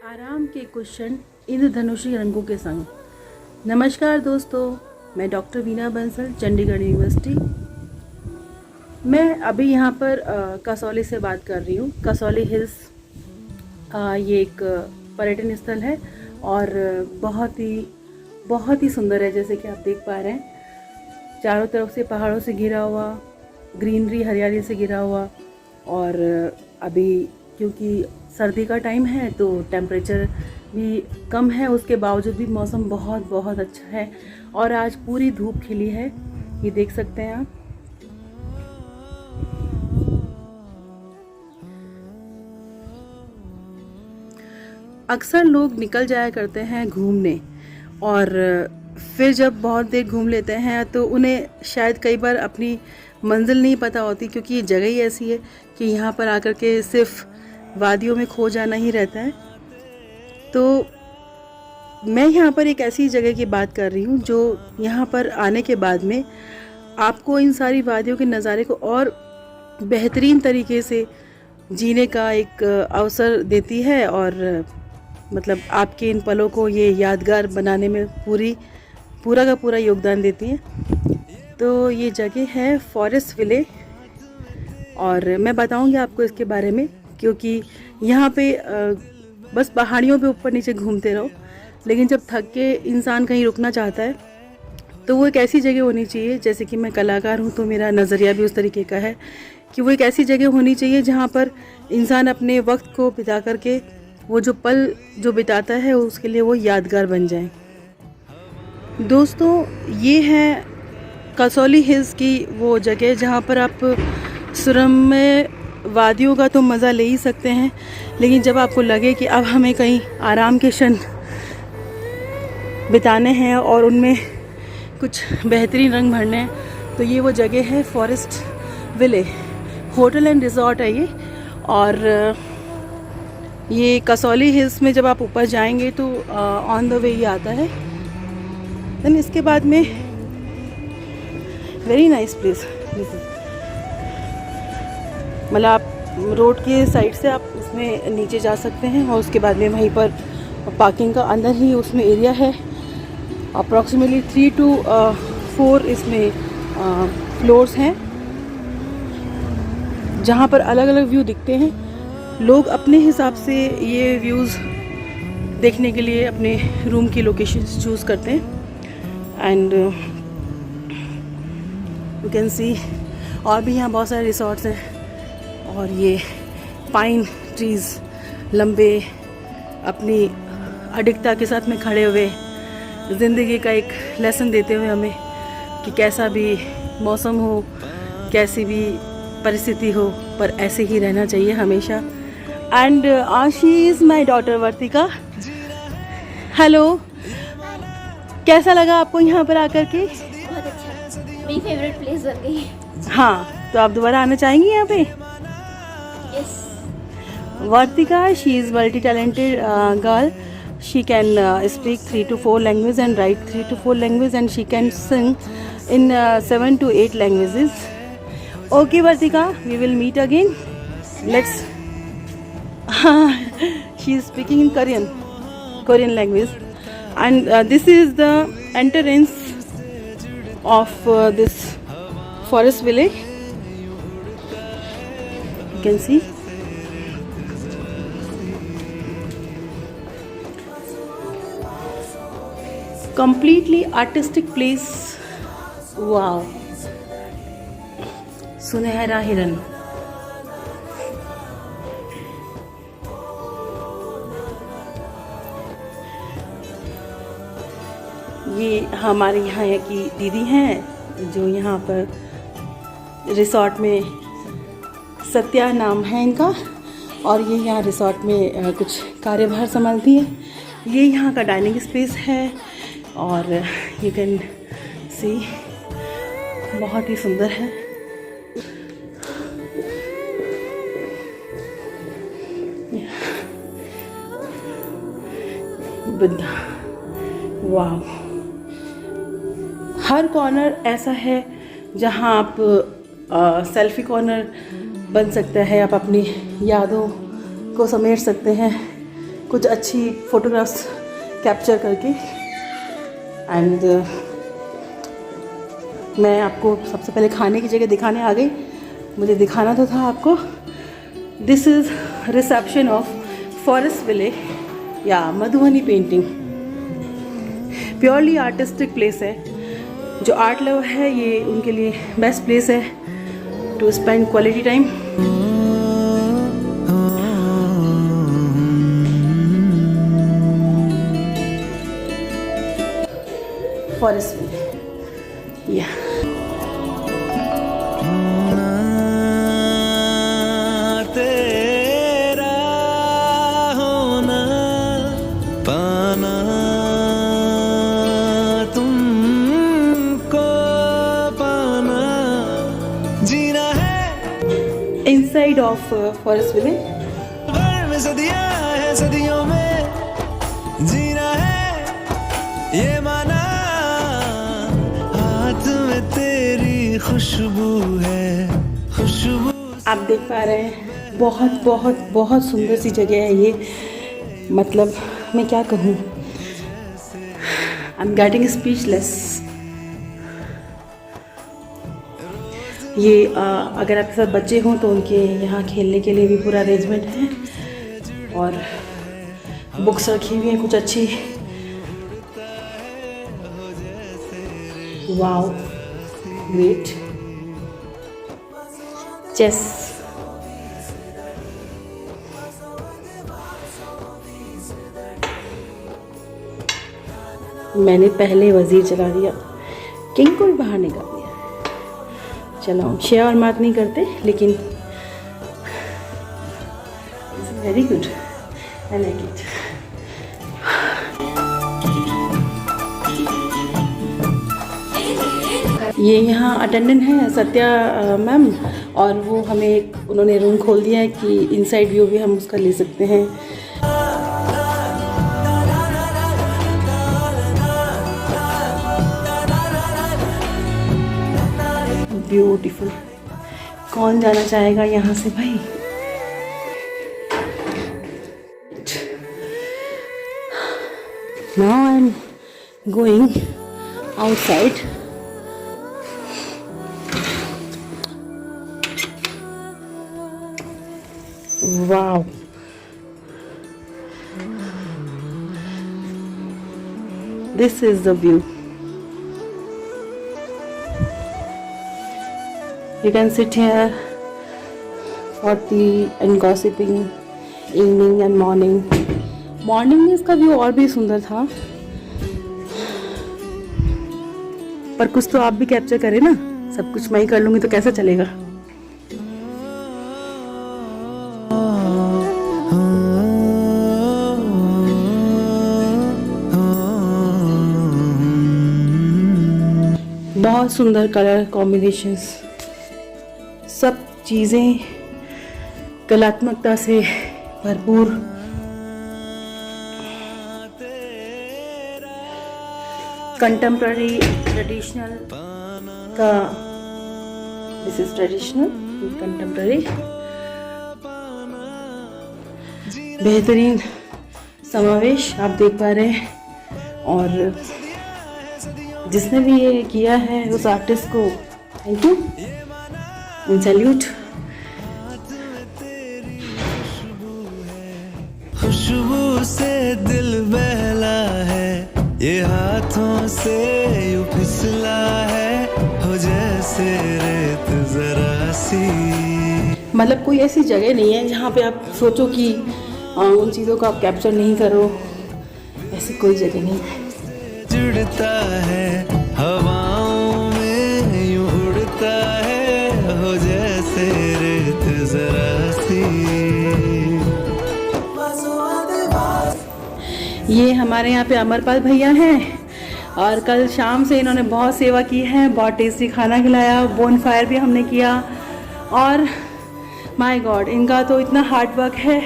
आराम के कुशन इंद्रधनुषी रंगों के संग। नमस्कार दोस्तों, मैं डॉक्टर वीना बंसल, चंडीगढ़ यूनिवर्सिटी। मैं अभी यहाँ पर कसौली से बात कर रही हूँ। कसौली हिल्स ये एक पर्यटन स्थल है और बहुत ही सुंदर है। जैसे कि आप देख पा रहे हैं, चारों तरफ से पहाड़ों से घिरा हुआ, ग्रीनरी हरियाली से घिरा हुआ। और अभी क्योंकि सर्दी का टाइम है तो टेम्परेचर भी कम है, उसके बावजूद भी मौसम बहुत अच्छा है। और आज पूरी धूप खिली है, ये देख सकते हैं आप। अक्सर लोग निकल जाया करते हैं घूमने और फिर जब बहुत देर घूम लेते हैं तो उन्हें शायद कई बार अपनी मंजिल नहीं पता होती, क्योंकि ये जगह ही ऐसी है कि यहाँ पर आकर के सिर्फ वादियों में खो जाना ही रहता है। तो मैं यहाँ पर एक ऐसी जगह की बात कर रही हूँ जो यहाँ पर आने के बाद में आपको इन सारी वादियों के नज़ारे को और बेहतरीन तरीके से जीने का एक अवसर देती है और मतलब आपके इन पलों को ये यादगार बनाने में पूरा का पूरा योगदान देती है। तो ये जगह है फॉरेस्ट विले और मैं बताऊंगी आपको इसके बारे में, क्योंकि यहाँ पे बस पहाड़ियों पे ऊपर नीचे घूमते रहो, लेकिन जब थक के इंसान कहीं रुकना चाहता है तो वो एक ऐसी जगह होनी चाहिए। जैसे कि मैं कलाकार हूँ तो मेरा नज़रिया भी उस तरीके का है कि वो एक ऐसी जगह होनी चाहिए जहाँ पर इंसान अपने वक्त को बिता करके वो जो पल जो बिताता है उसके लिए वो यादगार बन जाए। दोस्तों, ये है कसौली हिल्स की वो जगह जहाँ पर आप सुरम्य वादियों का तो मज़ा ले ही सकते हैं, लेकिन जब आपको लगे कि अब हमें कहीं आराम के क्षण बिताने हैं और उनमें कुछ बेहतरीन रंग भरने हैं, तो ये वो जगह है Forest Ville. Hotel and resort है ये। और ये कसौली हिल्स में जब आप ऊपर जाएंगे तो ऑन द वे ये आता है। देन इसके बाद में वेरी नाइस प्लेस, मतलब आप रोड के साइड से आप उसमें नीचे जा सकते हैं और उसके बाद में वहीं पर पार्किंग का अंदर ही उसमें एरिया है। अप्रॉक्सीमेटली 3 to 4 इसमें फ्लोर्स हैं जहाँ पर अलग अलग व्यू दिखते हैं। लोग अपने हिसाब से ये व्यूज़ देखने के लिए अपने रूम की लोकेशन चूज़ करते हैं। एंड यू कैन सी और भी यहाँ बहुत सारे रिसोर्ट्स हैं और ये पाइन ट्रीज़ लंबे अपनी अडिगता के साथ में खड़े हुए ज़िंदगी का एक लेसन देते हुए हमें कि कैसा भी मौसम हो, कैसी भी परिस्थिति हो, पर ऐसे ही रहना चाहिए हमेशा। And she is my daughter Vartika. Hello, कैसा लगा आपको यहाँ पर आकर के? बहुत अच्छा, मेरी फेवरेट प्लेस बन गई। हाँ, तो आप दोबारा आना चाहेंगी यहाँ पे? Yes. Vartika, she is multi talented girl. She can speak 3 to 4 languages and write 3 to 4 languages, and she can sing in 7 to 8 languages. Okay, Vartika, we will meet again. Let's. She is speaking in Korean language, and this is the entrance of this forest village. You can see. Completely artistic place. Wow. सुनहरा हिरन। ये हमारे यहाँ की दीदी हैं जो यहाँ पर रिसोर्ट में, सत्या नाम है इनका, और ये यहाँ रिसोर्ट में कुछ कार्यभार संभालती हैं। ये यहाँ का डाइनिंग स्पेस है और यू कैन सी बहुत ही सुंदर है। बुद्धा, वाव। हर कॉर्नर ऐसा है जहाँ आप सेल्फी कॉर्नर बन सकता है, आप अपनी यादों को समेट सकते हैं। कुछ अच्छी फ़ोटोग्राफ्स कैप्चर करके। एंड मैं आपको सबसे पहले खाने की जगह दिखाने आ गई। मुझे दिखाना तो था आपको। This is reception of forest ville या Madhubani painting. Purely artistic place है। जो आर्ट लव है ये उनके लिए बेस्ट प्लेस है to spend quality time. Forest ville या इनसाइड ऑफ फॉरेस्ट विले। सदियां है, सदियों में जीना है ये माना, हाथ में तेरी खुशबू है, खुशबू। आप देख पा रहे हैं बहुत बहुत बहुत सुंदर सी जगह है ये। मतलब मैं क्या कहूँ, आई एम गेटिंग स्पीचलेस। ये अगर आपके साथ बच्चे हों तो उनके यहाँ खेलने के लिए भी पूरा अरेंजमेंट है और बुक्स रखी हुई हैं कुछ अच्छी। Wow great. चेस, मैंने पहले वजीर चला दिया, किंग को भी बाहर निकाल दिया। चलो शेयर और बात नहीं करते, लेकिन very good, I like it. ये यहाँ अटेंडेंट है सत्या मैम, और वो हमें उन्होंने रूम खोल दिया है कि इनसाइड व्यू भी हम उसका ले सकते हैं। ब्यूटीफुल। कौन जाना चाहेगा यहाँ से भाई। Now I'm going outside. Wow. This is the view. You can sit here for tea and gossiping evening and morning. Morning में इसका व्यू और भी सुंदर था, पर कुछ तो आप भी कैप्चर करें ना। सब कुछ मैं ही कर लूँगी तो कैसा चलेगा। बहुत सुंदर कलर कॉम्बिनेशंस, सब चीज़ें कलात्मकता से भरपूर। कंटेम्प्ररी ट्रेडिशनल का, दिस इज ट्रेडिशनल कंटेम्प्ररी। बेहतरीन समावेश आप देख पा रहे हैं, और जिसने भी ये किया है उस आर्टिस्ट को थैंक यू एंड सैल्यूट। खुशबू से दिल बहला है, ये हाथों से यूं फिसला है, हो जैसे रेत जरा सी। मतलब कोई ऐसी जगह नहीं है जहाँ पे आप सोचो कि उन चीज़ों को आप कैप्चर नहीं करो, ऐसी कोई जगह नहीं है। जुड़ता है हवाओं में, यूं उड़ता है, हो जैसे रेत जरा सी। ये हमारे यहाँ पे अमरपाल भैया हैं, और कल शाम से इन्होंने बहुत सेवा की है, बहुत टेस्टी खाना खिलाया, बोन फायर भी हमने किया। और माय गॉड, इनका तो इतना हार्ड वर्क है।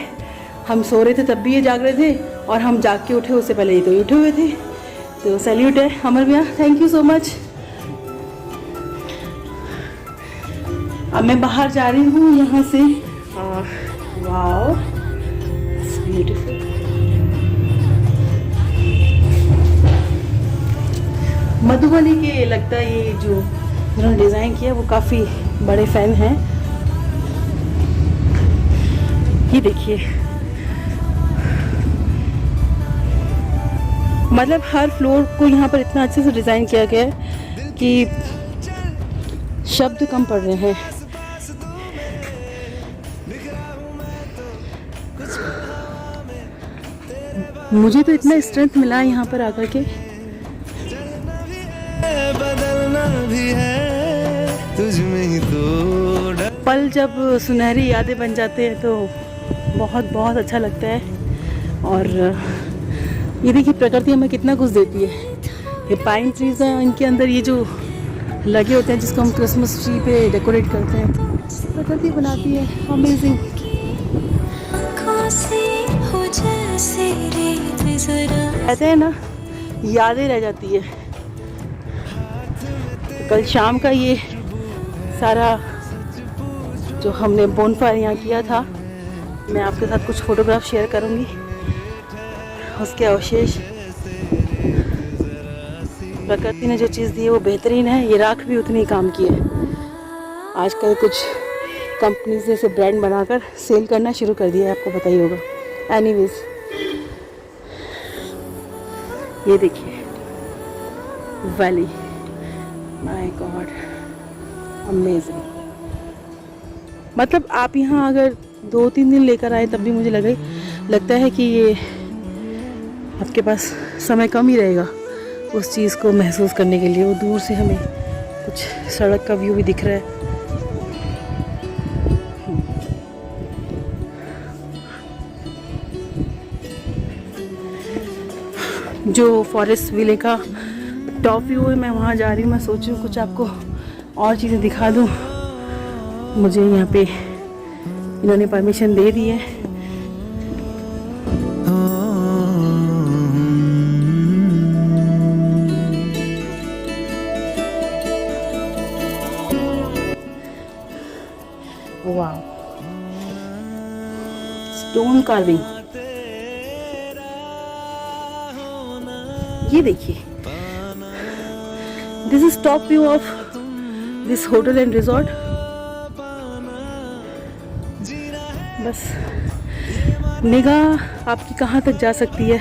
हम सो रहे थे तब भी ये जाग रहे थे, और हम जाग के उठे उससे पहले ये तो उठे हुए थे। तो सैल्यूट है अमर भैया, थैंक यू सो मच। अब मैं बाहर जा रही हूँ यहाँ से। Wow, it's beautiful. मधुबनी के लगता है ये जो जिन्होंने डिज़ाइन किया वो काफ़ी बड़े फ़ैन हैं। ये देखिए, मतलब हर फ्लोर को यहाँ पर इतना अच्छे से डिज़ाइन किया गया है कि शब्द कम पड़ रहे हैं। मुझे तो इतना स्ट्रेंथ मिला है यहाँ पर आकर के। बदलना भी है तुझ में ही तो पल जब सुनहरी यादें बन जाते हैं तो बहुत बहुत अच्छा लगता है। और ये देखिए प्रकृति हमें कितना कुछ देती है। ये पाइन ट्रीज हैं, इनके अंदर ये जो लगे होते हैं जिसको हम क्रिसमस ट्री पे डेकोरेट करते हैं, प्रकृति बनाती है। अमेजिंग। कहते हैं ना, यादें रह जाती है। तो कल शाम का ये सारा जो हमने बोनफायर यहाँ किया था, मैं आपके साथ कुछ फ़ोटोग्राफ शेयर करूँगी। उसके अवशेष, प्रकृति ने जो चीज़ दी है वो बेहतरीन है। ये राख भी उतनी काम की है। आजकल कुछ कंपनीज जैसे ब्रांड बनाकर सेल करना शुरू कर दिया है, आपको पता ही होगा। एनीवेज, ये देखिए वैली, माय गॉड, अमेजिंग। मतलब आप यहाँ अगर 2-3 दिन लेकर आए तब भी मुझे लगता है कि ये आपके पास समय कम ही रहेगा उस चीज़ को महसूस करने के लिए। वो दूर से हमें कुछ सड़क का व्यू भी दिख रहा है। जो फॉरेस्ट विले का टॉप व्यू है, मैं वहाँ जा रही हूँ। मैं सोच रही हूँ कुछ आपको और चीज़ें दिखा दूँ। मुझे यहाँ पे इन्होंने परमिशन दे दी है। वाह, स्टोन कार्विंग। ये देखिए, this is top view of this hotel and resort. बस निगाह आपकी कहाँ तक जा सकती है,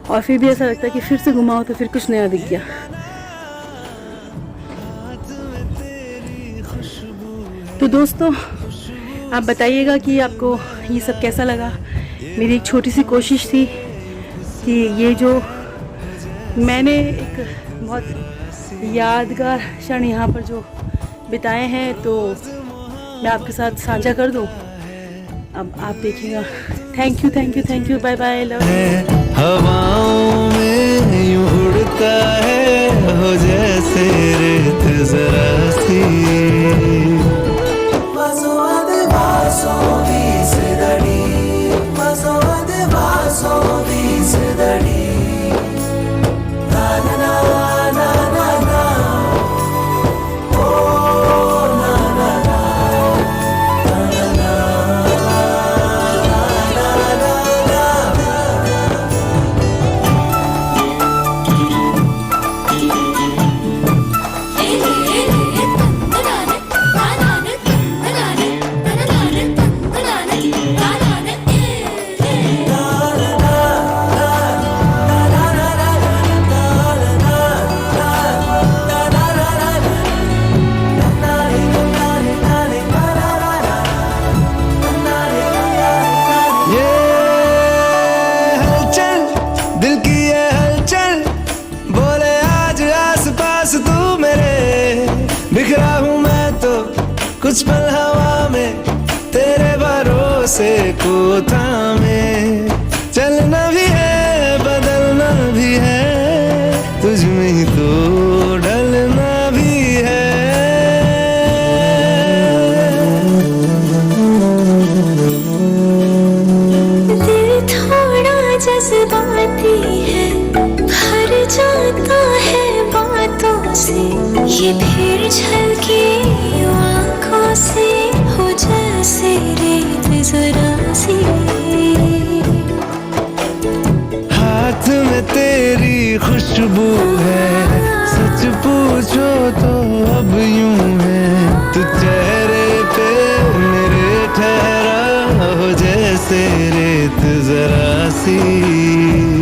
और फिर भी ऐसा लगता है कि फिर से घुमाओ तो फिर कुछ नया दिख गया। तो दोस्तों, आप बताइएगा कि आपको ये सब कैसा लगा। मेरी एक छोटी सी कोशिश थी कि ये जो मैंने एक बहुत यादगार क्षण यहाँ पर जो बिताए हैं तो मैं आपके साथ साझा कर दूँ। अब आप देखिएगा। Thank you, thank you, thank you. Bye bye, love. हवाओं में यूं उड़ता है हो जैसे रेत जरा सी। बिखरा हूँ मैं तो कुछ पल हवा में, तेरे भरोसे को थामे। चलना भी है, बदलना भी है, तुझ में ही तो ढलना भी है। दिल थोड़ा जज्बाती है, भर जाता है बातों से, ये फिर झलके आँखों से हो जैसे रेत जरा सी। तेरी खुशबू है, सच पूछो तो अब यूं है, तू चेहरे पे मेरे ठहरा हो जैसे रेत जरा सी।